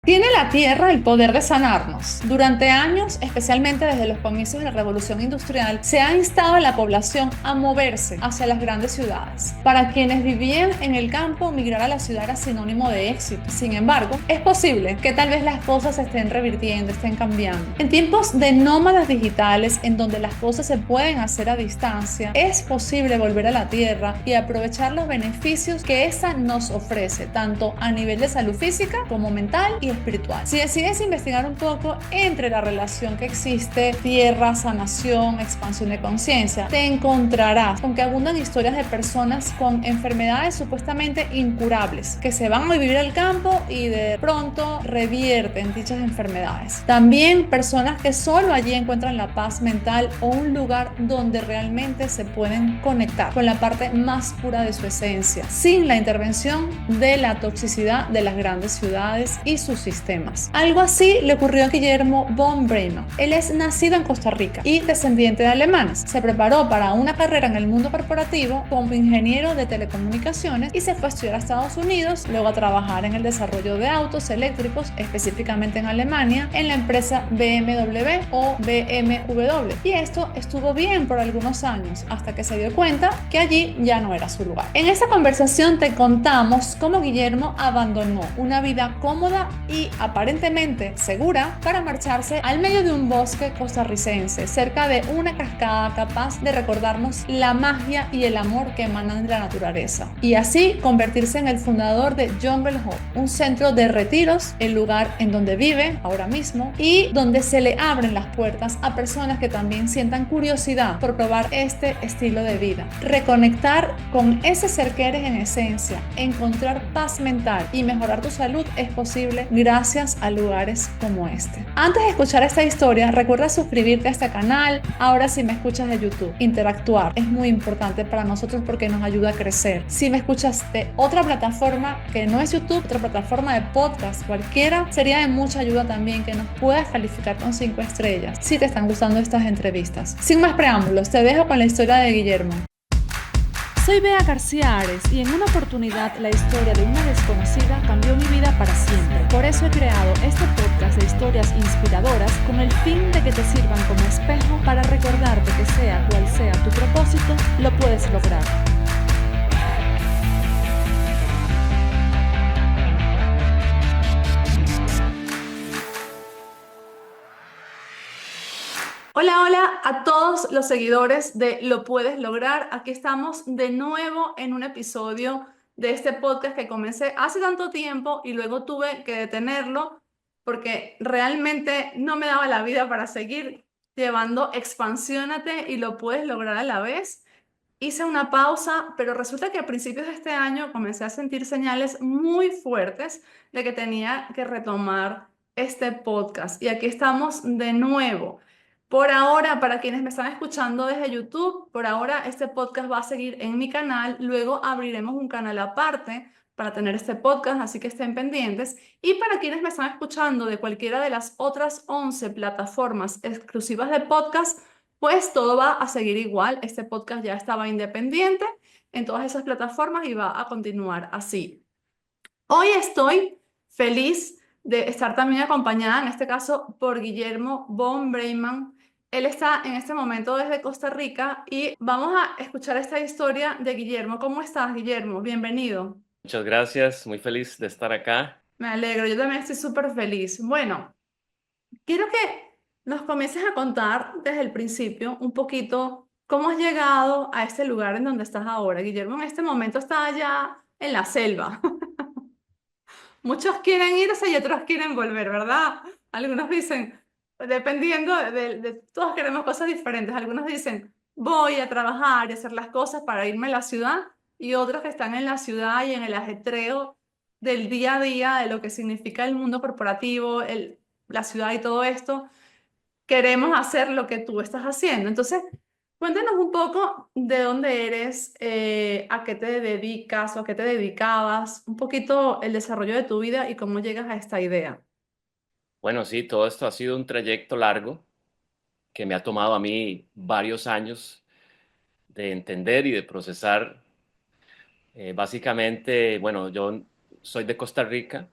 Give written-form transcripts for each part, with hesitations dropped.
Tiene la tierra el poder de sanarnos. Durante años, especialmente desde los comienzos de la Revolución Industrial, se ha instado a la población a moverse hacia las grandes ciudades. Para quienes vivían en el campo, migrar a la ciudad era sinónimo de éxito. Sin embargo, es posible que tal vez las cosas se estén revirtiendo, estén cambiando. En tiempos de nómadas digitales, en donde las cosas se pueden hacer a distancia, es posible volver a la tierra y aprovechar los beneficios que esta nos ofrece, tanto a nivel de salud física como mental y espiritual. Si decides investigar un poco entre la relación que existe tierra, sanación, expansión de conciencia, te encontrarás con que abundan historias de personas con enfermedades supuestamente incurables que se van a vivir al campo y de pronto revierten dichas enfermedades. También personas que solo allí encuentran la paz mental o un lugar donde realmente se pueden conectar con la parte más pura de su esencia, sin la intervención de la toxicidad de las grandes ciudades y sus sistemas. Algo así le ocurrió a Guillermo von Bremen. Él es nacido en Costa Rica y descendiente de alemanes. Se preparó para una carrera en el mundo corporativo como ingeniero de telecomunicaciones y se fue a estudiar a Estados Unidos, luego a trabajar en el desarrollo de autos eléctricos, específicamente en Alemania, en la empresa BMW o BMW. Y esto estuvo bien por algunos años, hasta que se dio cuenta que allí ya no era su lugar. En esta conversación te contamos cómo Guillermo abandonó una vida cómoda y aparentemente segura para marcharse al medio de un bosque costarricense, cerca de una cascada capaz de recordarnos la magia y el amor que emanan de la naturaleza, y así convertirse en el fundador de Jungle Home, un centro de retiros, el lugar en donde vive ahora mismo y donde se le abren las puertas a personas que también sientan curiosidad por probar este estilo de vida. Reconectar con ese ser que eres en esencia, encontrar paz mental y mejorar tu salud es posible gracias a lugares como este. Antes de escuchar esta historia, recuerda suscribirte a este canal. Ahora, si me escuchas de YouTube, interactuar es muy importante para nosotros porque nos ayuda a crecer. Si me escuchas de otra plataforma que no es YouTube, otra plataforma de podcast cualquiera, sería de mucha ayuda también que nos puedas calificar con 5 estrellas si te están gustando estas entrevistas. Sin más preámbulos, te dejo con la historia de Guillermo. Soy Bea García Ares y en una oportunidad la historia de una desconocida cambió mi vida para siempre. Por eso he creado este podcast de historias inspiradoras con el fin de que te sirvan como espejo para recordarte que sea cual sea tu propósito, lo puedes lograr. Hola, hola a todos los seguidores de Lo Puedes Lograr. Aquí estamos de nuevo en un episodio de este podcast que comencé hace tanto tiempo y luego tuve que detenerlo porque realmente no me daba la vida para seguir llevando Expansiónate y Lo Puedes Lograr a la vez. Hice una pausa, pero resulta que a principios de este año comencé a sentir señales muy fuertes de que tenía que retomar este podcast. Y aquí estamos de nuevo. Por ahora, para quienes me están escuchando desde YouTube, por ahora este podcast va a seguir en mi canal. Luego abriremos un canal aparte para tener este podcast, así que estén pendientes. Y para quienes me están escuchando de cualquiera de las otras 11 plataformas exclusivas de podcast, pues todo va a seguir igual. Este podcast ya estaba independiente en todas esas plataformas y va a continuar así. Hoy estoy feliz de estar también acompañada, en este caso, por Guillermo von Bremen. Él está en este momento desde Costa Rica y vamos a escuchar esta historia de Guillermo. ¿Cómo estás, Guillermo? Bienvenido. Muchas gracias, muy feliz de estar acá. Me alegro, yo también estoy súper feliz. Bueno, quiero que nos comiences a contar desde el principio un poquito cómo has llegado a este lugar en donde estás ahora. Guillermo en este momento está allá en la selva. Muchos quieren irse y otros quieren volver, ¿verdad? Algunos dicen, dependiendo todos queremos cosas diferentes. Algunos dicen, voy a trabajar y hacer las cosas para irme a la ciudad, y otros que están en la ciudad y en el ajetreo del día a día, de lo que significa el mundo corporativo, la ciudad y todo esto, queremos hacer lo que tú estás haciendo. Entonces, cuéntanos un poco de dónde eres, a qué te dedicas o a qué te dedicabas, un poquito el desarrollo de tu vida y cómo llegas a esta idea. Bueno, sí, todo esto ha sido un trayecto largo que me ha tomado a mí varios años de entender y de procesar. Básicamente, bueno, yo soy de Costa Rica,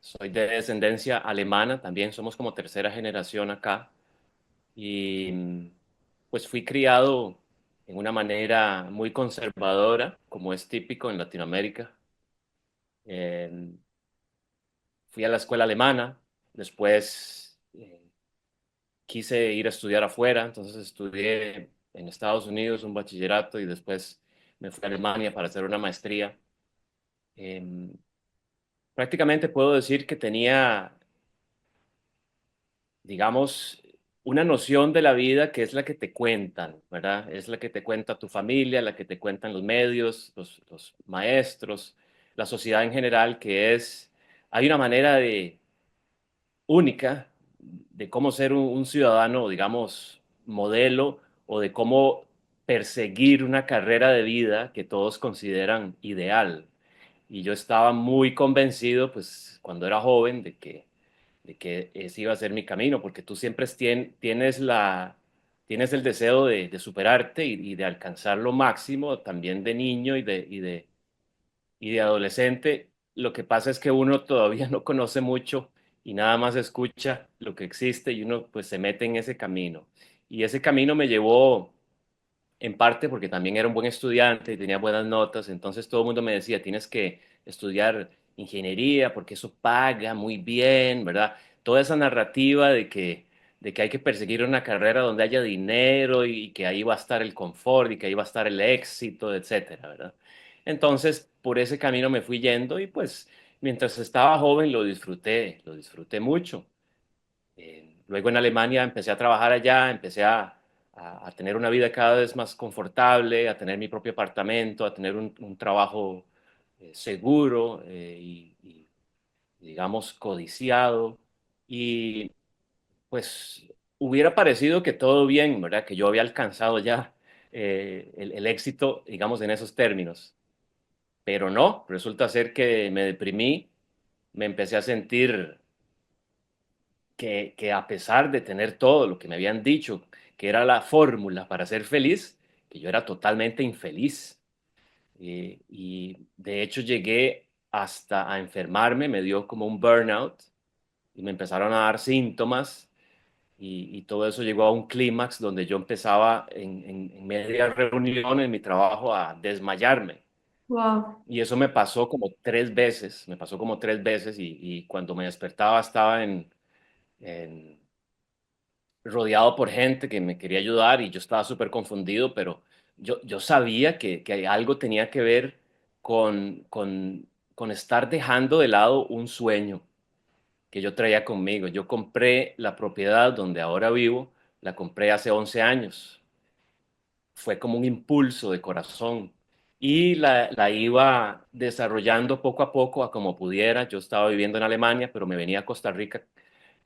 Soy de descendencia alemana, también somos como tercera generación acá. Y pues fui criado en una manera muy conservadora, como es típico en Latinoamérica. Eh, Fui a la escuela alemana, después quise ir a estudiar afuera, entonces estudié en Estados Unidos un bachillerato y después me fui a Alemania para hacer una maestría. Eh, Prácticamente puedo decir que tenía, digamos, una noción de la vida que es la que te cuentan, ¿verdad? Es la que te cuenta tu familia, la que te cuentan los medios, los maestros, la sociedad en general, que es, hay una manera de única de cómo ser un ciudadano, digamos, modelo o de cómo perseguir una carrera de vida que todos consideran ideal. Y yo estaba muy convencido, pues, cuando era joven, de que ese iba a ser mi camino, porque tú siempre tienes el deseo de superarte y de alcanzar lo máximo, también de niño y de adolescente. Lo que pasa es que uno todavía no conoce mucho y nada más escucha lo que existe y uno pues se mete en ese camino. Y ese camino me llevó en parte porque también era un buen estudiante y tenía buenas notas, entonces todo el mundo me decía, tienes que estudiar ingeniería porque eso paga muy bien, ¿verdad? Toda esa narrativa de que hay que perseguir una carrera donde haya dinero y que ahí va a estar el confort y que ahí va a estar el éxito, etcétera, ¿verdad? Entonces, por ese camino me fui yendo y pues mientras estaba joven lo disfruté mucho. Luego en Alemania empecé a trabajar allá, empecé a tener una vida cada vez más confortable, a tener mi propio apartamento, a tener un trabajo seguro digamos, codiciado. Y pues hubiera parecido que todo bien, ¿verdad? Que yo había alcanzado ya el éxito, digamos, en esos términos. Pero no, resulta ser que me deprimí, me empecé a sentir que a pesar de tener todo lo que me habían dicho, que era la fórmula para ser feliz, que yo era totalmente infeliz. Y de hecho llegué hasta a enfermarme, me dio como un burnout y me empezaron a dar síntomas y todo eso llegó a un clímax donde yo empezaba en media reunión en mi trabajo a desmayarme. Wow. Y eso me pasó como 3 veces, me pasó como 3 veces y cuando me despertaba estaba en rodeado por gente que me quería ayudar y yo estaba súper confundido, pero yo sabía que algo tenía que ver con estar dejando de lado un sueño que yo traía conmigo. Yo compré la propiedad donde ahora vivo, la compré hace 11 años. Fue como un impulso de corazón y la iba desarrollando poco a poco a como pudiera. Yo estaba viviendo en Alemania, pero me venía a Costa Rica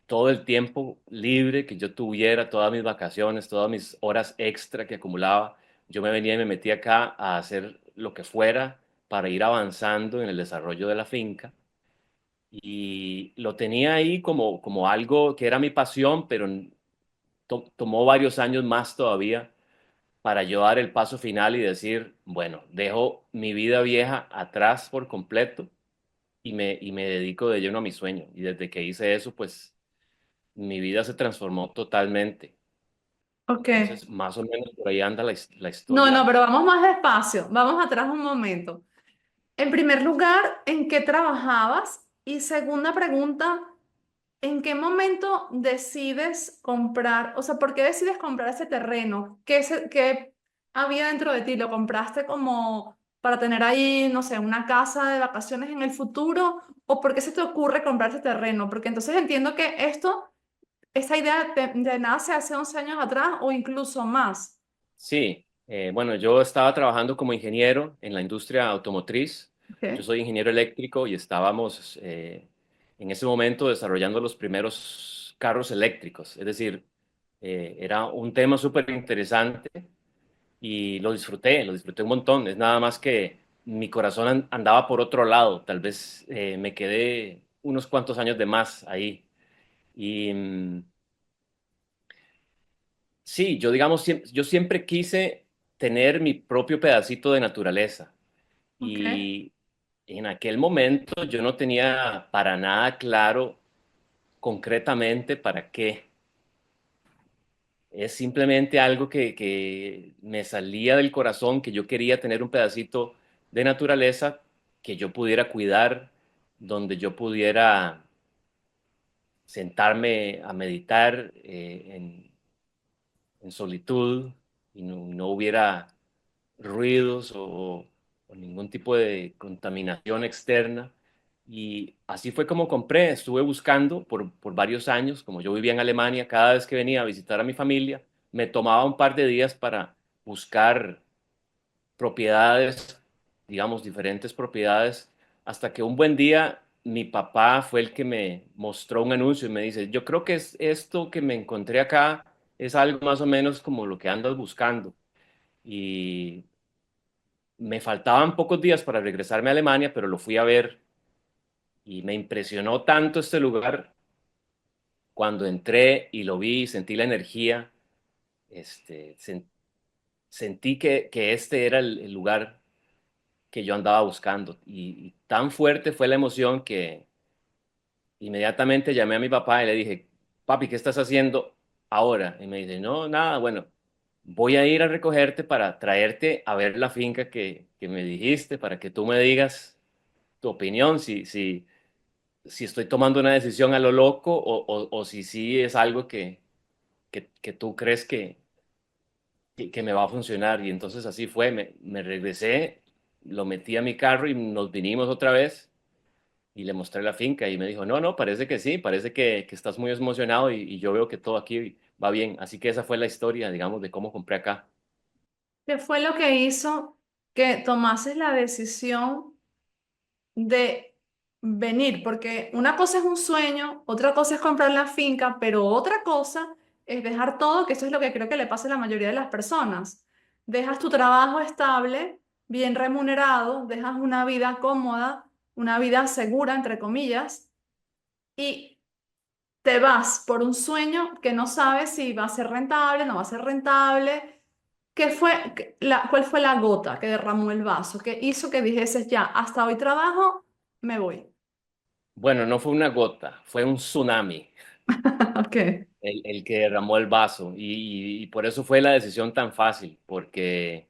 todo el tiempo libre que yo tuviera, todas mis vacaciones, todas mis horas extra que acumulaba, yo me venía y me metía acá a hacer lo que fuera para ir avanzando en el desarrollo de la finca. Y lo tenía ahí como algo que era mi pasión, pero tomó varios años más todavía para yo dar el paso final y decir, bueno, dejo mi vida vieja atrás por completo y me dedico de lleno a mi sueño. Y desde que hice eso, pues mi vida se transformó totalmente. Ok. Entonces, más o menos por ahí anda la No, no, historia. pero vamos más despacio. Vamos atrás un momento. En primer lugar, ¿en qué trabajabas? Y segunda pregunta, ¿en qué momento decides comprar? O sea, ¿por qué decides comprar ese terreno? ¿Qué había dentro de ti? ¿Lo compraste como para tener ahí, no sé, una casa de vacaciones en el futuro? ¿O por qué se te ocurre comprar ese terreno? Porque entonces entiendo que esta idea de nace hace 11 años atrás o incluso más. Sí, bueno, yo estaba trabajando como ingeniero en la industria automotriz. Yo Ok, soy ingeniero eléctrico y estábamos en ese momento desarrollando los primeros carros eléctricos. Es decir, era un tema súper interesante y lo disfruté un montón. Es nada más que mi corazón andaba por otro lado. Tal vez me quedé unos cuantos años de más ahí. Y sí, yo digamos, yo siempre quise tener mi propio pedacito de naturaleza ok, y, en aquel momento yo no tenía para nada claro concretamente para qué. Es simplemente algo que me salía del corazón, que yo quería tener un pedacito de naturaleza que yo pudiera cuidar, donde yo pudiera sentarme a meditar en solitud y no hubiera ruidos o ningún tipo de contaminación externa. Y así fue como compré. Estuve buscando por varios años, como yo vivía en Alemania, cada vez que venía a visitar a mi familia, me tomaba un par de días para buscar propiedades, digamos, diferentes propiedades, hasta que un buen día mi papá fue el que me mostró un anuncio y me dice, yo creo que es esto que me encontré acá, es algo más o menos como lo que andas buscando. Y me faltaban pocos días para regresarme a Alemania, pero lo fui a ver y me impresionó tanto este lugar cuando entré y lo vi y sentí la energía, este, sentí que este era el lugar que yo andaba buscando y tan fuerte fue la emoción que inmediatamente llamé a mi papá y le dije, papi, ¿qué estás haciendo ahora? Y me dice, no, nada, bueno, voy a ir a recogerte para traerte a ver la finca que me dijiste, para que tú me digas tu opinión, si estoy tomando una decisión a lo loco o si sí es algo que tú crees que me va a funcionar. Y entonces así fue, me regresé, lo metí a mi carro y nos vinimos otra vez y le mostré la finca y me dijo, no, no, parece que sí, parece que estás muy emocionado y yo veo que todo aquí va bien. Así que esa fue la historia, digamos, de cómo compré acá. ¿Qué fue lo que hizo que tomases la decisión de venir? Porque una cosa es un sueño, otra cosa es comprar la finca, pero otra cosa es dejar todo, que eso es lo que creo que le pasa a la mayoría de las personas. Dejas tu trabajo estable, bien remunerado, dejas una vida cómoda, una vida segura, entre comillas, y te vas por un sueño que no sabes si va a ser rentable, no va a ser rentable. ¿Cuál fue la gota que derramó el vaso, que hizo que dijeses ya, hasta hoy trabajo, me voy? Bueno, no fue una gota, fue un tsunami Ok. el que derramó el vaso y por eso fue la decisión tan fácil, porque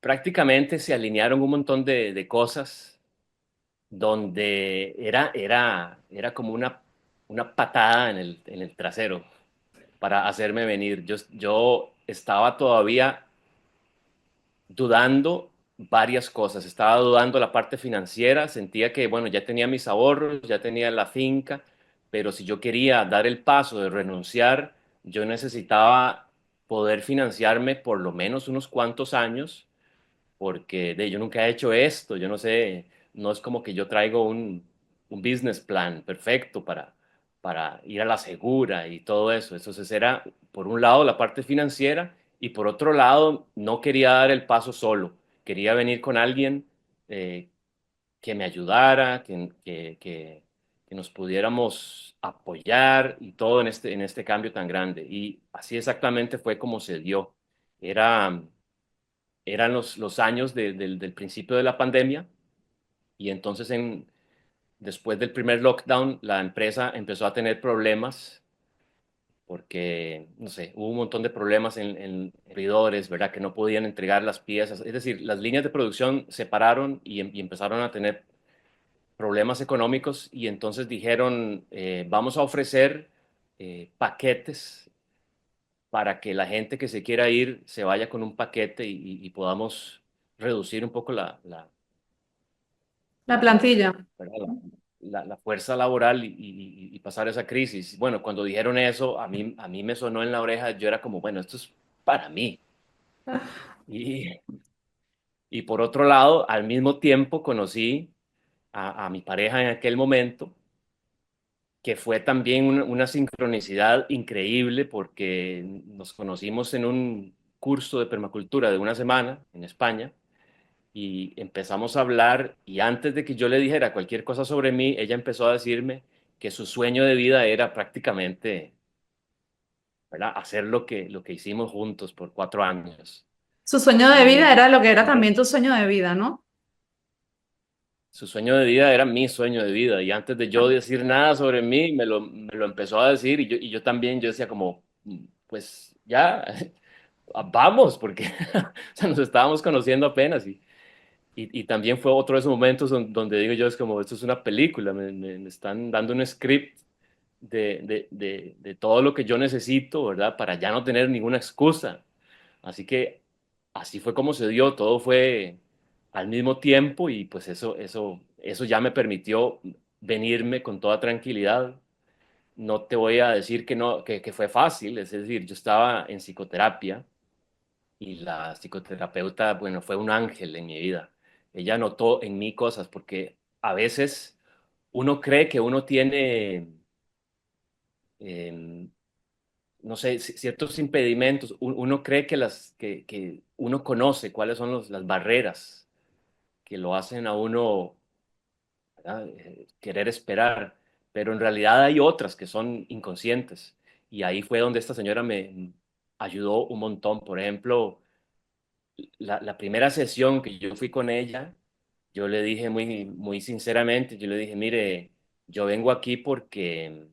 prácticamente se alinearon un montón de cosas donde era como una patada en el trasero para hacerme venir. Yo estaba todavía dudando varias cosas. Estaba dudando la parte financiera, sentía que, bueno, ya tenía mis ahorros, ya tenía la finca, pero si yo quería dar el paso de renunciar, yo necesitaba poder financiarme por lo menos unos cuantos años porque yo nunca he hecho esto, yo no sé, no es como que yo traigo un business plan perfecto para ir a la segura y todo eso. Entonces era, por un lado, la parte financiera y por otro lado, no quería dar el paso solo, quería venir con alguien eh, que me ayudara, que nos pudiéramos apoyar y todo en este cambio tan grande. Y así exactamente fue como se dio. Era eran los años del principio de la pandemia y entonces después del primer lockdown la empresa empezó a tener problemas porque, no sé, hubo un montón de problemas en servidores, ¿verdad? Que no podían entregar las piezas. Es decir, las líneas de producción se pararon y empezaron a tener problemas económicos y entonces dijeron, vamos a ofrecer paquetes para que la gente que se quiera ir se vaya con un paquete y podamos reducir un poco La la, la, plantilla. ¿verdad? La fuerza laboral y pasar esa crisis. Bueno, cuando dijeron eso, a mí me sonó en la oreja, yo era como, bueno, esto es para mí. Y, y por otro lado, al mismo tiempo conocí a mi pareja en aquel momento, que fue también una sincronicidad increíble porque nos conocimos en un curso de permacultura de una semana en España y empezamos a hablar y antes de que yo le dijera cualquier cosa sobre mí, ella empezó a decirme que su sueño de vida era prácticamente, ¿verdad? Hacer lo que hicimos juntos por 4 años. Su sueño de vida Y era lo que era también tu sueño de vida, ¿no? su sueño de vida era mi sueño de vida. Y antes de yo decir nada sobre mí, me lo empezó a decir. Y yo también, yo decía como, pues ya, vamos, porque o sea, nos estábamos conociendo apenas. Y también fue otro de esos momentos donde digo yo, es como, esto es una película, me están dando un script de todo lo que yo necesito, ¿verdad? Para ya no tener ninguna excusa. Así que así fue como se dio, todo fue al mismo tiempo y pues eso ya me permitió venirme con toda tranquilidad. No te voy a decir que no, que fue fácil, es decir, yo estaba en psicoterapia y la psicoterapeuta, bueno, fue un ángel en mi vida. Ella notó en mí cosas porque a veces uno cree que uno tiene, em, no sé, ciertos impedimentos. Uno cree que uno conoce cuáles son las barreras que lo hacen a uno, ¿verdad? Querer esperar, pero en realidad hay otras que son inconscientes. Y ahí fue donde esta señora me ayudó un montón. Por ejemplo, la primera sesión que yo fui con ella, yo le dije muy sinceramente, yo le dije, mire, yo vengo aquí porque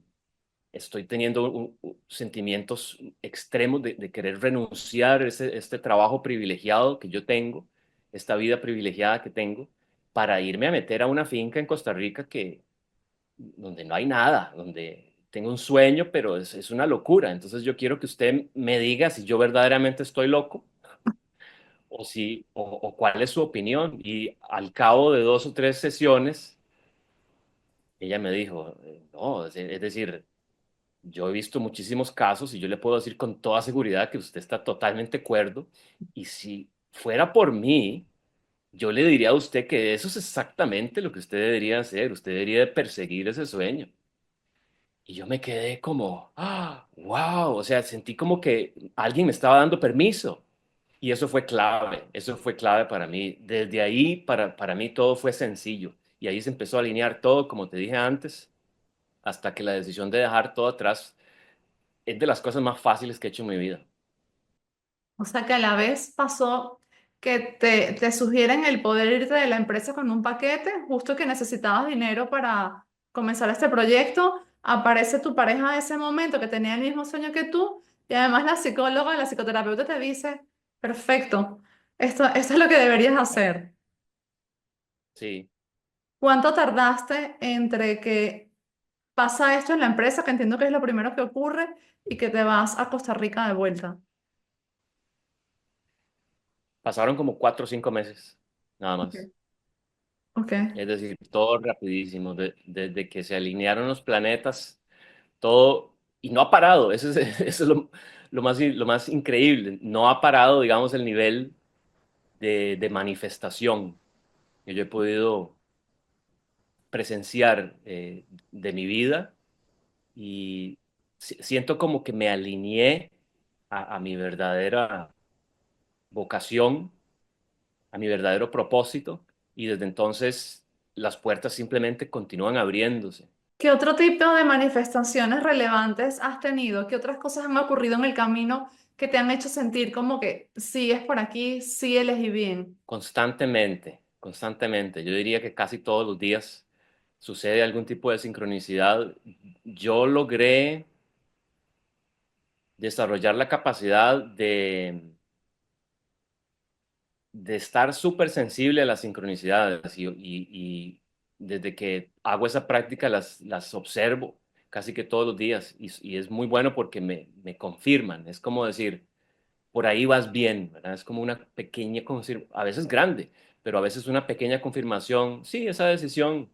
estoy teniendo sentimientos extremos de querer renunciar a este trabajo privilegiado que yo tengo, esta vida privilegiada que tengo, para irme a meter a una finca en Costa Rica donde no hay nada, donde tengo un sueño, pero es una locura. Entonces yo quiero que usted me diga si yo verdaderamente estoy loco o cuál es su opinión. Y al cabo de 2 o 3 sesiones, ella me dijo, no, es decir, yo he visto muchísimos casos y yo le puedo decir con toda seguridad que usted está totalmente cuerdo. Y si fuera por mí, yo le diría a usted que eso es exactamente lo que usted debería hacer. Usted debería de perseguir ese sueño. Y yo me quedé como, wow, o sea, sentí como que alguien me estaba dando permiso. Y eso fue clave para mí. Desde ahí, para mí, todo fue sencillo. Y ahí se empezó a alinear todo, como te dije antes, hasta que la decisión de dejar todo atrás es de las cosas más fáciles que he hecho en mi vida. O sea que a la vez pasó que te sugieren el poder irte de la empresa con un paquete, justo que necesitabas dinero para comenzar este proyecto, aparece tu pareja de ese momento que tenía el mismo sueño que tú y además la psicóloga, la psicoterapeuta te dice, perfecto, esto es lo que deberías hacer. Sí, ¿Cuánto tardaste entre que pasa esto en la empresa, que entiendo que es lo primero que ocurre, y que te vas a Costa Rica de vuelta? pasaron como 4 o 5 meses, nada Ok. más. Ok. Es decir, todo rapidísimo, desde que se alinearon los planetas, todo, y no ha parado, eso es, eso es lo más increíble, no ha parado, digamos, el nivel de manifestación que yo he podido presenciar de mi vida y siento como que me alineé a mi verdadera vocación, a mi verdadero propósito y desde entonces las puertas simplemente continúan abriéndose. ¿Qué otro tipo de manifestaciones relevantes has tenido? ¿Qué otras cosas han ocurrido en el camino que te han hecho sentir como que sí es por aquí, sí elegí bien? Constantemente, constantemente. Yo diría que casi todos los días sucede algún tipo de sincronicidad. Yo logré desarrollar la capacidad de estar súper sensible a las sincronicidades y desde que hago esa práctica las observo casi que todos los días y es muy bueno porque me confirman. Es como decir, por ahí vas bien, ¿verdad? Es como una pequeña, a veces grande, pero a veces una pequeña confirmación. Sí, esa decisión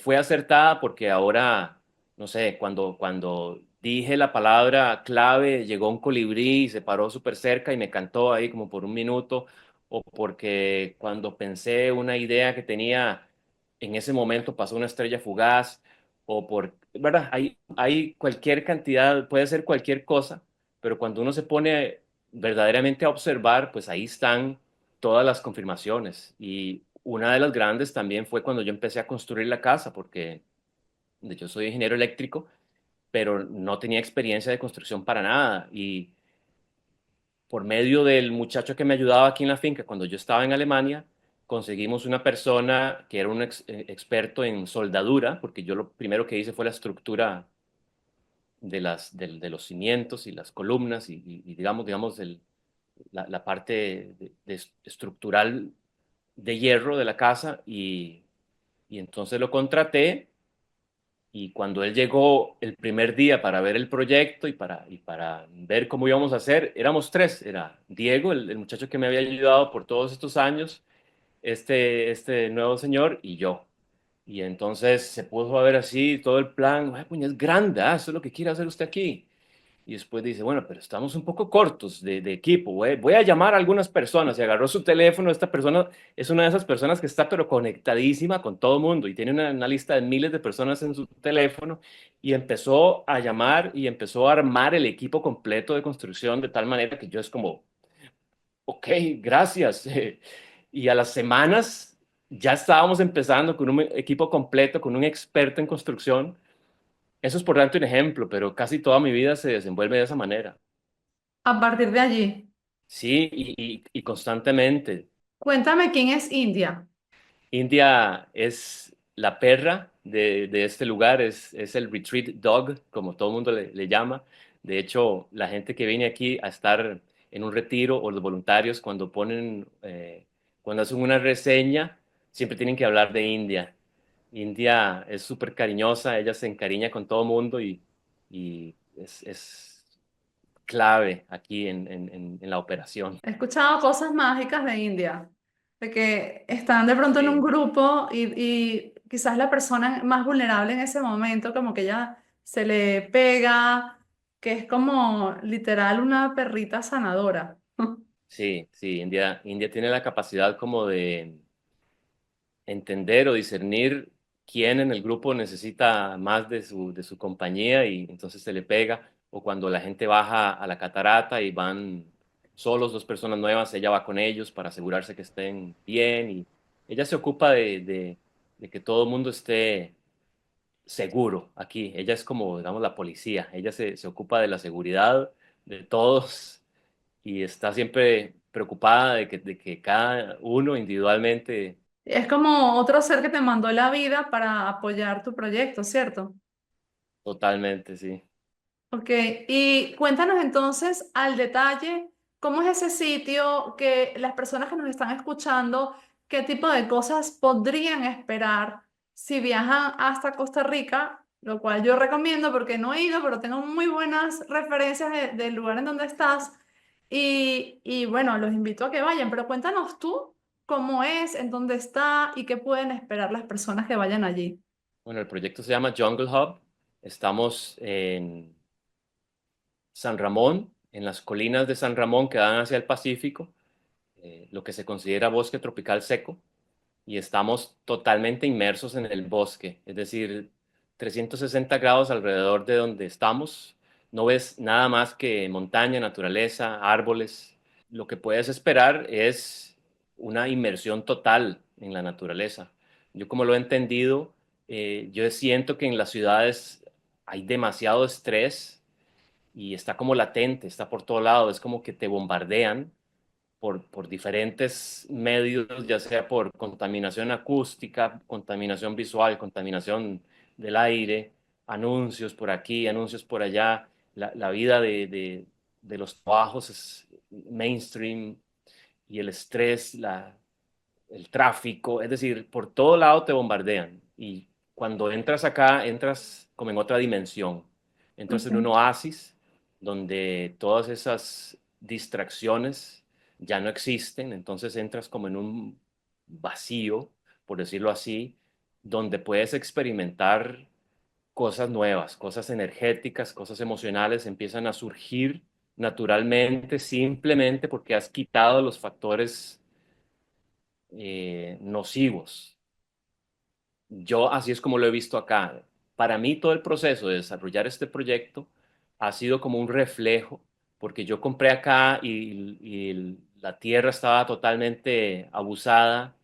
fue acertada porque ahora, no sé, cuando dije la palabra clave, llegó un colibrí y se paró súper cerca y me cantó ahí como por un minuto, o porque cuando pensé una idea que tenía, en ese momento pasó una estrella fugaz, ¿verdad? Hay cualquier cantidad, puede ser cualquier cosa, pero cuando uno se pone verdaderamente a observar, pues ahí están todas las confirmaciones. Y una de las grandes también fue cuando yo empecé a construir la casa, porque de hecho soy ingeniero eléctrico, pero no tenía experiencia de construcción para nada. Y por medio del muchacho que me ayudaba aquí en la finca cuando yo estaba en Alemania, conseguimos una persona que era un experto en soldadura, porque yo lo primero que hice fue la estructura de los cimientos y las columnas y digamos la parte estructural de hierro de la casa y entonces lo contraté y cuando él llegó el primer día para ver el proyecto y para ver cómo íbamos a hacer, éramos tres, era Diego, el muchacho que me había ayudado por todos estos años, este nuevo señor y yo. Y entonces se puso a ver así todo el plan, ay, puña, es grande, eso es lo que quiere hacer usted aquí. Y después dice, bueno, pero estamos un poco cortos de equipo, voy a llamar a algunas personas. Y agarró su teléfono, esta persona es una de esas personas que está pero conectadísima con todo el mundo y tiene una lista de miles de personas en su teléfono y empezó a llamar y empezó a armar el equipo completo de construcción de tal manera que yo es como, ok, gracias. Y a las semanas ya estábamos empezando con un equipo completo, con un experto en construcción. Eso es por darte un ejemplo, pero casi toda mi vida se desenvuelve de esa manera. A partir de allí, Sí, y constantemente. cuéntame quién es India. India es la perra de este lugar, es el retreat dog, como todo el mundo le llama. De hecho, la gente que viene aquí a estar en un retiro o los voluntarios cuando hacen una reseña, siempre tienen que hablar de India. India es súper cariñosa, ella se encariña con todo el mundo y es clave aquí en la operación. He escuchado cosas mágicas de India, de que están de pronto en un Sí. grupo y quizás la persona más vulnerable en ese momento, como que ya se le pega, que es como literal una perrita sanadora. Sí, sí, India tiene la capacidad como de entender o discernir quién en el grupo necesita más de su compañía y entonces se le pega. O cuando la gente baja a la catarata y van solos, dos personas nuevas, ella va con ellos para asegurarse que estén bien y ella se ocupa de que todo el mundo esté seguro aquí. Ella es como, digamos, la policía. Ella se ocupa de la seguridad de todos y está siempre preocupada de que cada uno individualmente, Es como otro ser que te mandó la vida para apoyar tu proyecto, ¿cierto? totalmente, sí. Ok, y cuéntanos entonces al detalle cómo es ese sitio, que las personas que nos están escuchando, qué tipo de cosas podrían esperar si viajan hasta Costa Rica, lo cual yo recomiendo porque no he ido, pero tengo muy buenas referencias del lugar en donde estás y bueno, los invito a que vayan, pero cuéntanos tú cómo es, en dónde está y qué pueden esperar las personas que vayan allí. Bueno, el proyecto se llama Jungle Hub. Estamos en San Ramón, en las colinas de San Ramón que dan hacia el Pacífico, lo que se considera bosque tropical seco. Y estamos totalmente inmersos en el bosque, es decir, 360 grados alrededor de donde estamos. No ves nada más que montaña, naturaleza, árboles. Lo que puedes esperar es una inmersión total en la naturaleza. Yo como lo he entendido, yo siento que en las ciudades hay demasiado estrés y está como latente, está por todo lado, es como que te bombardean por diferentes medios, ya sea por contaminación acústica, contaminación visual, contaminación del aire, anuncios por aquí, anuncios por allá. La vida de los trabajos es mainstream y el estrés, el tráfico, es decir, por todo lado te bombardean. Y cuando entras acá, entras como en otra dimensión. Entras en un Ok. oasis donde todas esas distracciones ya no existen, entonces entras como en un vacío, por decirlo así, donde puedes experimentar cosas nuevas, cosas energéticas, cosas emocionales empiezan a surgir naturalmente, simplemente porque has quitado los factores nocivos. Yo así es como lo he visto acá. Para mí todo el proceso de desarrollar este proyecto ha sido como un reflejo, porque yo compré acá y la tierra estaba totalmente abusada,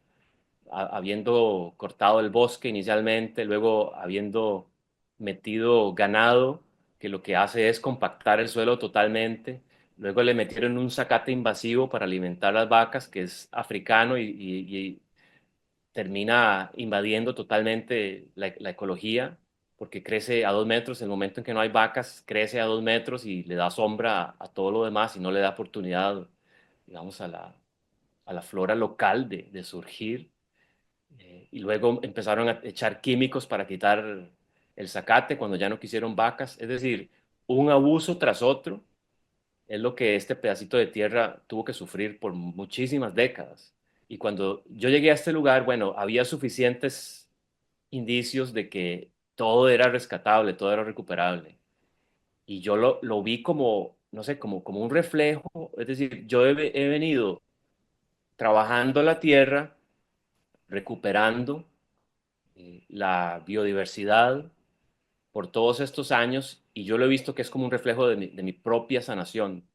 habiendo cortado el bosque inicialmente, luego habiendo metido ganado, que lo que hace es compactar el suelo totalmente. Luego le metieron un zacate invasivo para alimentar las vacas, que es africano, y termina invadiendo totalmente la ecología, porque crece a 2 metros. En el momento en que no hay vacas, crece a 2 metros y le da sombra a todo lo demás y no le da oportunidad, digamos, a la flora local de surgir. Y luego empezaron a echar químicos para quitar el zacate cuando ya no quisieron vacas. Es decir, un abuso tras otro es lo que este pedacito de tierra tuvo que sufrir por muchísimas décadas. Y cuando yo llegué a este lugar, bueno, había suficientes indicios de que todo era rescatable, todo era recuperable. Y yo lo vi como, no sé, como un reflejo. Es decir, yo he venido trabajando la tierra, recuperando la biodiversidad por todos estos años, y yo lo he visto que es como un reflejo de mi propia sanación,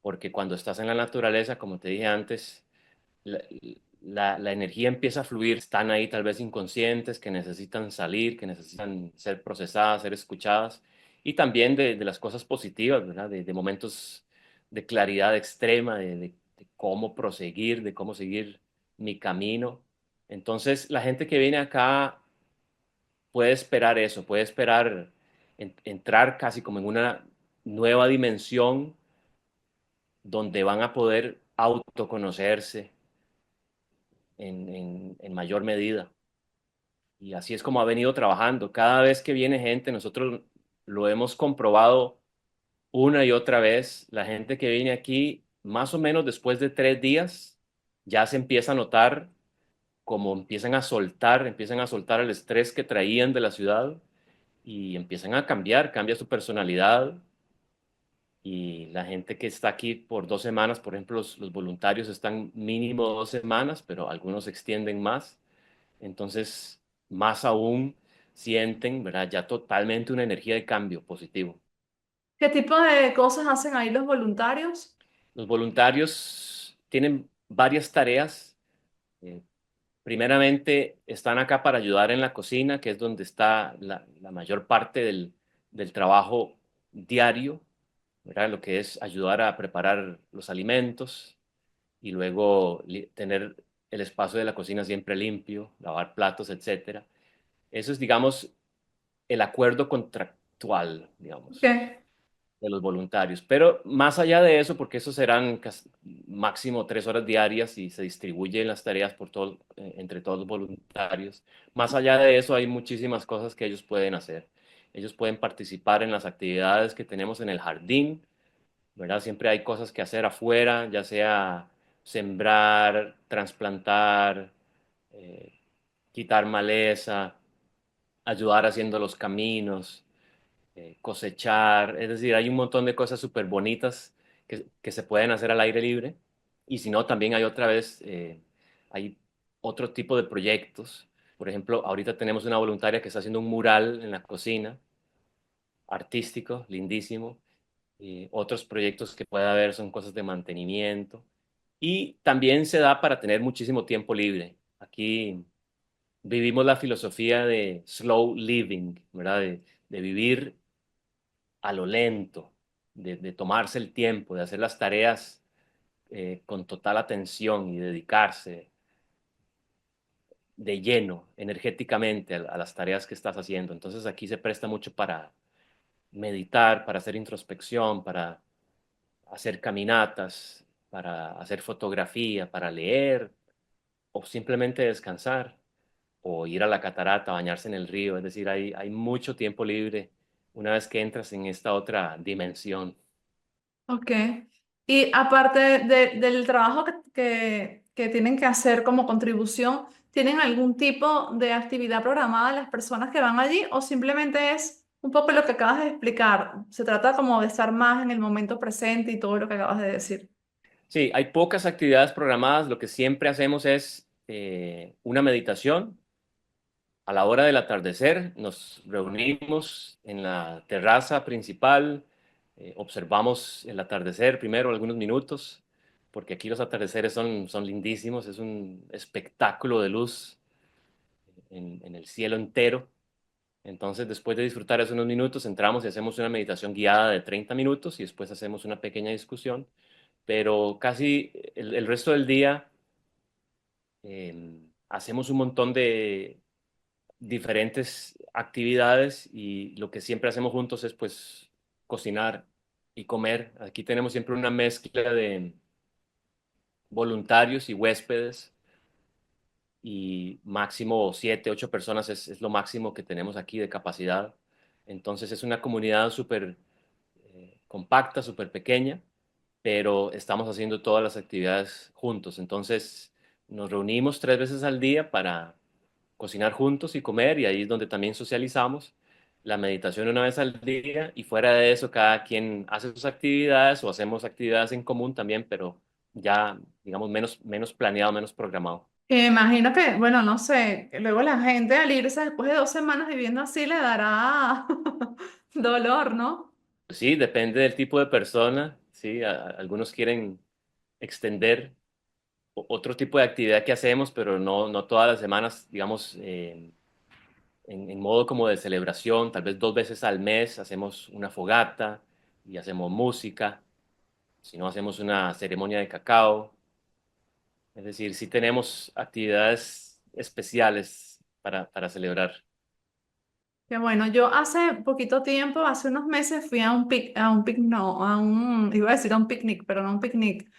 porque cuando estás en la naturaleza, como te dije antes, la, la energía empieza a fluir. Están ahí tal vez inconscientes, que necesitan salir, que necesitan ser procesadas, ser escuchadas, y también de las cosas positivas, ¿verdad? De momentos de claridad extrema, de cómo proseguir, de cómo seguir mi camino. Entonces, la gente que viene acá puede esperar eso, puede esperar entrar casi como en una nueva dimensión donde van a poder autoconocerse en mayor medida. Y así es como ha venido trabajando. Cada vez que viene gente, nosotros lo hemos comprobado una y otra vez. La gente que viene aquí, más o menos después de 3 días, ya se empieza a notar como empiezan a soltar el estrés que traían de la ciudad y empiezan a cambiar, cambia su personalidad. Y la gente que está aquí por 2 semanas, por ejemplo, los voluntarios están mínimo 2 semanas, pero algunos extienden más. Entonces, más aún sienten, ¿verdad? Ya totalmente una energía de cambio positivo. ¿Qué tipo de cosas hacen ahí los voluntarios? Los voluntarios tienen varias tareas. Eh, Primeramente, están acá para ayudar en la cocina, que es donde está la mayor parte del trabajo diario, ¿verdad? Lo que es ayudar a preparar los alimentos y luego tener el espacio de la cocina siempre limpio, lavar platos, etcétera. Eso es, digamos, el acuerdo contractual, digamos, ¿Qué? de los voluntarios. Pero más allá de eso, porque eso serán máximo 3 horas diarias y se distribuyen las tareas entre todos los voluntarios, más allá de eso hay muchísimas cosas que ellos pueden hacer. Ellos pueden participar en las actividades que tenemos en el jardín, ¿verdad? Siempre hay cosas que hacer afuera, ya sea sembrar, trasplantar, eh, quitar maleza, ayudar haciendo los caminos, cosechar. Es decir, hay un montón de cosas súper bonitas que se pueden hacer al aire libre. Y si no, también hay otra vez, hay otro tipo de proyectos. Por ejemplo, ahorita tenemos una voluntaria que está haciendo un mural en la cocina, artístico, lindísimo. Otros proyectos que puede haber son cosas de mantenimiento. Y también se da para tener muchísimo tiempo libre. Aquí vivimos la filosofía de slow living, ¿verdad? De vivir a lo lento, de tomarse el tiempo, de hacer las tareas con total atención y dedicarse de lleno, energéticamente, a las tareas que estás haciendo. Entonces aquí se presta mucho para meditar, para hacer introspección, para hacer caminatas, para hacer fotografía, para leer o simplemente descansar o ir a la catarata, bañarse en el río. Es decir, hay mucho tiempo libre una vez que entras en esta otra dimensión. Ok. Y aparte del trabajo que tienen que hacer como contribución, ¿tienen algún tipo de actividad programada las personas que van allí o simplemente es un poco lo que acabas de explicar? Se trata como de estar más en el momento presente y todo lo que acabas de decir. Sí, hay pocas actividades programadas. Lo que siempre hacemos es una meditación. A la hora del atardecer nos reunimos en la terraza principal, observamos el atardecer primero algunos minutos, porque aquí los atardeceres son lindísimos, es un espectáculo de luz en el cielo entero. Entonces, después de disfrutar esos unos minutos, entramos y hacemos una meditación guiada de 30 minutos y después hacemos una pequeña discusión, pero casi el resto del día hacemos un montón de diferentes actividades y lo que siempre hacemos juntos es pues cocinar y comer. Aquí tenemos siempre una mezcla de voluntarios y huéspedes y máximo 7, 8 personas es lo máximo que tenemos aquí de capacidad. Entonces es una comunidad súper compacta, súper pequeña, pero estamos haciendo todas las actividades juntos. Entonces nos reunimos 3 veces al día para cocinar juntos y comer, y ahí es donde también socializamos. La meditación una vez al día, y fuera de eso cada quien hace sus actividades o hacemos actividades en común también, pero ya, digamos, menos planeado, menos programado. Me imagino que, bueno, no sé, que luego la gente al irse después de 2 semanas viviendo así le dará dolor, ¿no? Sí, depende del tipo de persona, sí, algunos quieren extender otro tipo de actividad que hacemos, pero no todas las semanas, digamos, en modo como de celebración, tal vez 2 veces al mes hacemos una fogata y hacemos música, si no hacemos una ceremonia de cacao, es decir, sí tenemos actividades especiales para celebrar. Que bueno, yo hace poquito tiempo, hace unos meses fui no, iba a decir a un picnic, pero no un picnic,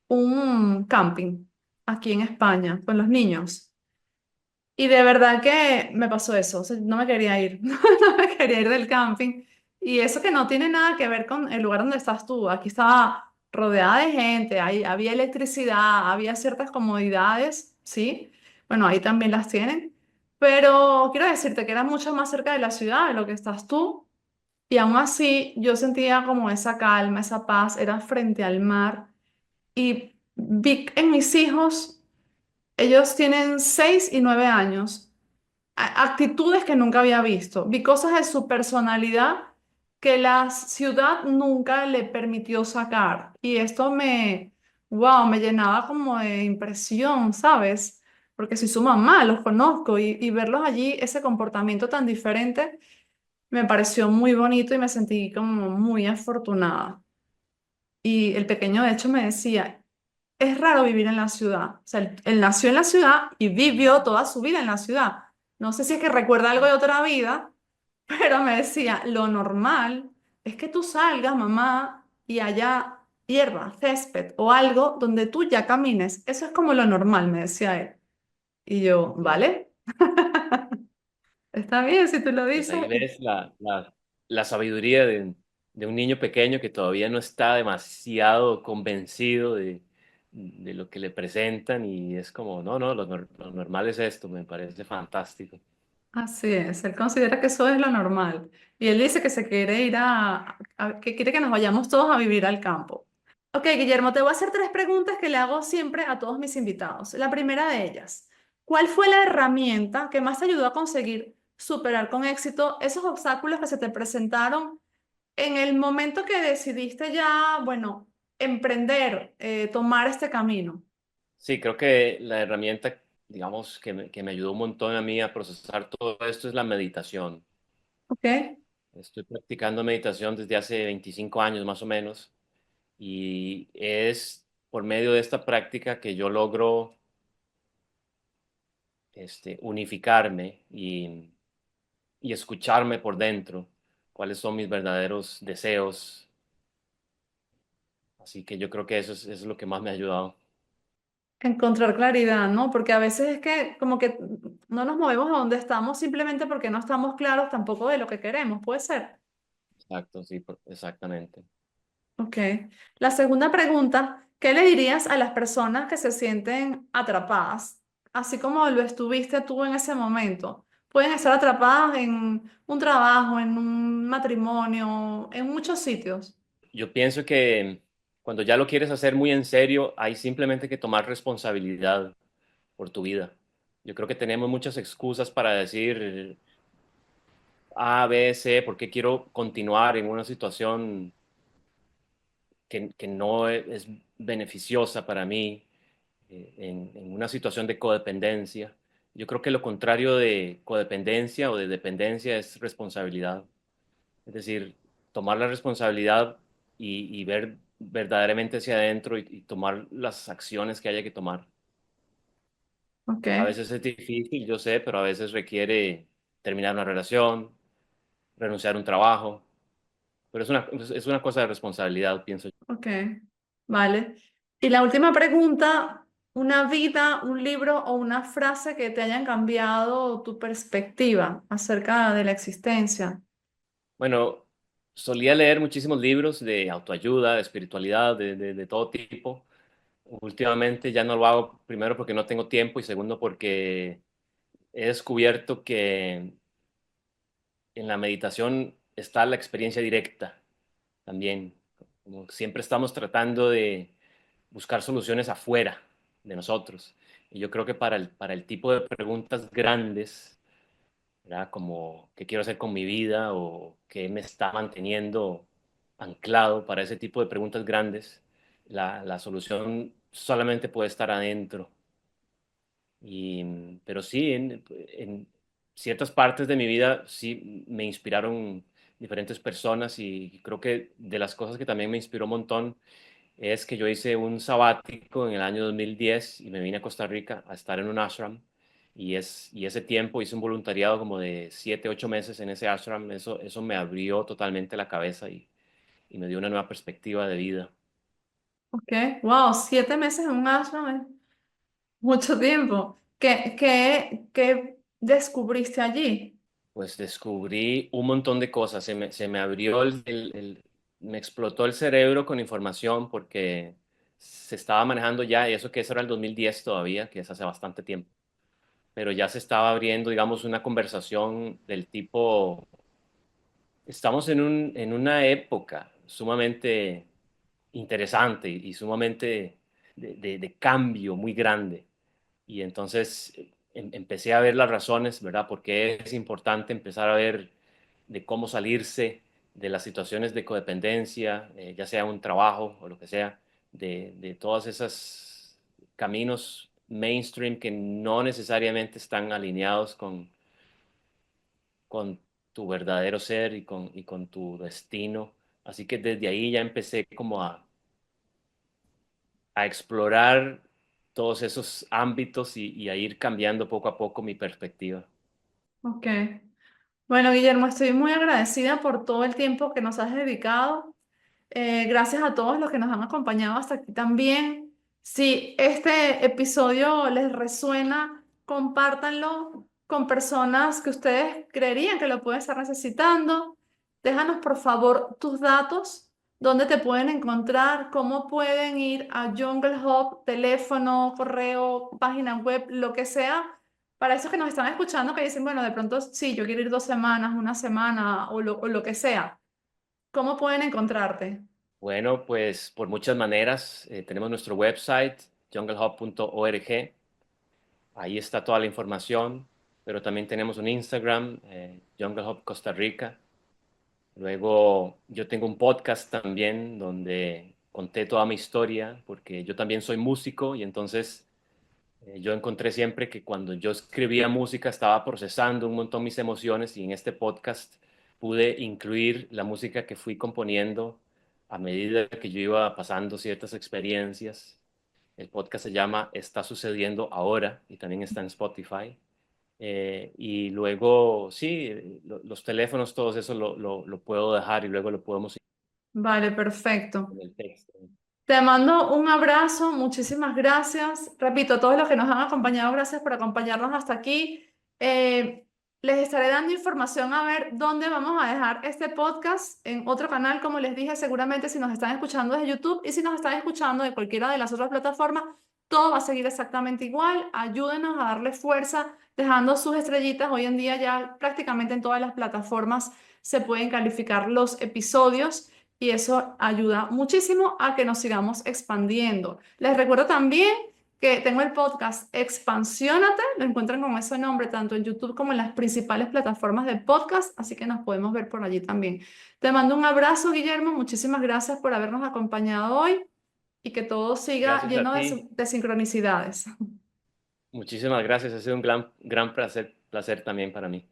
un camping aquí en España con los niños. Y de verdad que me pasó eso, o sea, no me quería ir, no me quería ir del camping. Y eso que no tiene nada que ver con el lugar donde estás tú. Aquí estaba rodeada de gente, ahí había electricidad, había ciertas comodidades, ¿sí? Bueno, ahí también las tienen. Pero quiero decirte que era mucho más cerca de la ciudad de lo que estás tú. Y aún así yo sentía como esa calma, esa paz, era frente al mar. Y vi en mis hijos, ellos tienen 6 y 9 años, actitudes que nunca había visto. Vi cosas de su personalidad que la ciudad nunca le permitió sacar. Y esto wow, me llenaba como de impresión, ¿sabes? Porque soy su mamá, los conozco y verlos allí, ese comportamiento tan diferente, me pareció muy bonito y me sentí como muy afortunada. Y el pequeño, de hecho, me decía, es raro vivir en la ciudad. O sea, él nació en la ciudad y vivió toda su vida en la ciudad. No sé si es que recuerda algo de otra vida, pero me decía, lo normal es que tú salgas, mamá, y haya hierba, césped o algo donde tú ya camines. Eso es como lo normal, me decía él. Y yo, Sí. vale, está bien si tú lo Pues dices. ahí ves la sabiduría de un niño pequeño que todavía no está demasiado convencido de lo que le presentan, y es como, no, lo normal es esto, me parece fantástico. Así es, él considera que eso es lo normal. Y él dice que se quiere ir que quiere que nos vayamos todos a vivir al campo. Ok, Guillermo, te voy a hacer 3 preguntas que le hago siempre a todos mis invitados. La primera de ellas, ¿cuál fue la herramienta que más te ayudó a conseguir superar con éxito esos obstáculos que se te presentaron en el momento que decidiste ya, bueno, emprender, tomar este camino? Sí, creo que la herramienta, digamos, que me ayudó un montón a mí a procesar todo esto es la meditación. Ok, Estoy practicando meditación desde hace 25 años más o menos, y es por medio de esta práctica que yo logro unificarme y escucharme por dentro, cuáles son mis verdaderos deseos. Así que yo creo que eso es lo que más me ha ayudado. encontrar claridad, ¿no? Porque a veces es que como que no nos movemos a donde estamos simplemente porque no estamos claros tampoco de lo que queremos, puede ser. Exacto, sí, exactamente. Ok. La segunda pregunta, ¿qué le dirías a las personas que se sienten atrapadas, así como lo estuviste tú en ese momento? Pueden estar atrapadas en un trabajo, en un matrimonio, en muchos sitios. Yo pienso que cuando ya lo quieres hacer muy en serio, hay simplemente que tomar responsabilidad por tu vida. Yo creo que tenemos muchas excusas para decir A, B, C, porque quiero continuar en una situación que no es beneficiosa para mí, en una situación de codependencia. Yo creo que lo contrario de codependencia o de dependencia es responsabilidad. Es decir, tomar la responsabilidad y ver verdaderamente hacia adentro y tomar las acciones que haya que tomar. Ok, A veces es difícil, yo sé, pero a veces requiere terminar una relación, renunciar a un trabajo, pero es una cosa de responsabilidad, pienso yo. ok, vale. Y la última pregunta, una vida, un libro o una frase que te hayan cambiado tu perspectiva acerca de la existencia. Bueno, solía leer muchísimos libros de autoayuda, de espiritualidad, de todo tipo. Últimamente ya no lo hago, primero porque no tengo tiempo y segundo porque he descubierto que en la meditación está la experiencia directa también. Como siempre estamos tratando de buscar soluciones afuera de nosotros. Y yo creo que para el tipo de preguntas grandes, ¿verdad? Como qué quiero hacer con mi vida o qué me está manteniendo anclado, para ese tipo de preguntas grandes, la solución solamente puede estar adentro. Pero sí, en ciertas partes de mi vida sí me inspiraron diferentes personas y creo que de las cosas que también me inspiró un montón es que yo hice un sabático en el año 2010 y me vine a Costa Rica a estar en un ashram y ese tiempo hice un voluntariado como de 7, 8 meses en ese ashram. Eso me abrió totalmente la cabeza y me dio una nueva perspectiva de vida. Ok, wow, 7 meses en un ashram es mucho tiempo. ¿Qué descubriste allí? Pues descubrí un montón de cosas. Se me abrió me explotó el cerebro con información porque se estaba manejando ya, y eso que eso era el 2010 todavía, que es hace bastante tiempo, pero ya se estaba abriendo, digamos, una conversación del tipo, estamos en una época sumamente interesante y sumamente de cambio muy grande. Y entonces empecé a ver las razones, ¿verdad? Porque es importante empezar a ver de cómo salirse de las situaciones de codependencia, ya sea un trabajo o lo que sea, de todos esos caminos mainstream que no necesariamente están alineados con tu verdadero ser y con tu destino. Así que desde ahí ya empecé como a explorar todos esos ámbitos y a ir cambiando poco a poco mi perspectiva. Ok. Bueno, Guillermo, estoy muy agradecida por todo el tiempo que nos has dedicado. Gracias a todos los que nos han acompañado hasta aquí también. Si este episodio les resuena, compártanlo con personas que ustedes creerían que lo pueden estar necesitando. Déjanos, por favor, tus datos, dónde te pueden encontrar, cómo pueden ir a Jungle Hub, teléfono, correo, página web, lo que sea. Para esos que nos están escuchando, que dicen, bueno, de pronto sí, yo quiero ir 2 semanas, una semana o lo que sea. ¿Cómo pueden encontrarte? Bueno, pues por muchas maneras. Tenemos nuestro website, junglehub.org. Ahí está toda la información, pero también tenemos un Instagram, Jungle Hub Costa Rica. Luego yo tengo un podcast también donde conté toda mi historia, porque yo también soy músico y entonces yo encontré siempre que cuando yo escribía música estaba procesando un montón mis emociones y en este podcast pude incluir la música que fui componiendo a medida que yo iba pasando ciertas experiencias. El podcast se llama Está sucediendo ahora y también está en Spotify. Y luego, sí, los teléfonos, todo eso lo puedo dejar y luego lo podemos ir Vale, perfecto. en el texto. Te mando un abrazo, muchísimas gracias. Repito, a todos los que nos han acompañado, gracias por acompañarnos hasta aquí. Eh, Les estaré dando información a ver dónde vamos a dejar este podcast en otro canal, como les dije, seguramente si nos están escuchando desde YouTube y si nos están escuchando de cualquiera de las otras plataformas, todo va a seguir exactamente igual. Ayúdenos a darle fuerza, dejando sus estrellitas. Hoy en día ya prácticamente en todas las plataformas se pueden calificar los episodios y eso ayuda muchísimo a que nos sigamos expandiendo. Les recuerdo también que tengo el podcast Expansiónate, lo encuentran con ese nombre tanto en YouTube como en las principales plataformas de podcast, así que nos podemos ver por allí también. Te mando un abrazo, Guillermo, muchísimas gracias por habernos acompañado hoy y que todo siga Gracias a lleno ti. de sincronicidades. Muchísimas gracias. Ha sido un gran placer también para mí.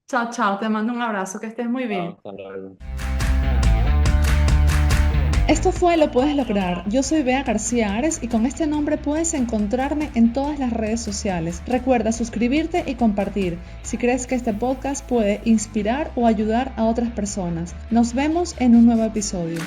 Chao, chao, te mando un abrazo, que estés muy bien. Hasta luego. Esto fue Lo Puedes Lograr. Yo soy Bea García Ares y con este nombre puedes encontrarme en todas las redes sociales. Recuerda suscribirte y compartir si crees que este podcast puede inspirar o ayudar a otras personas. Nos vemos en un nuevo episodio.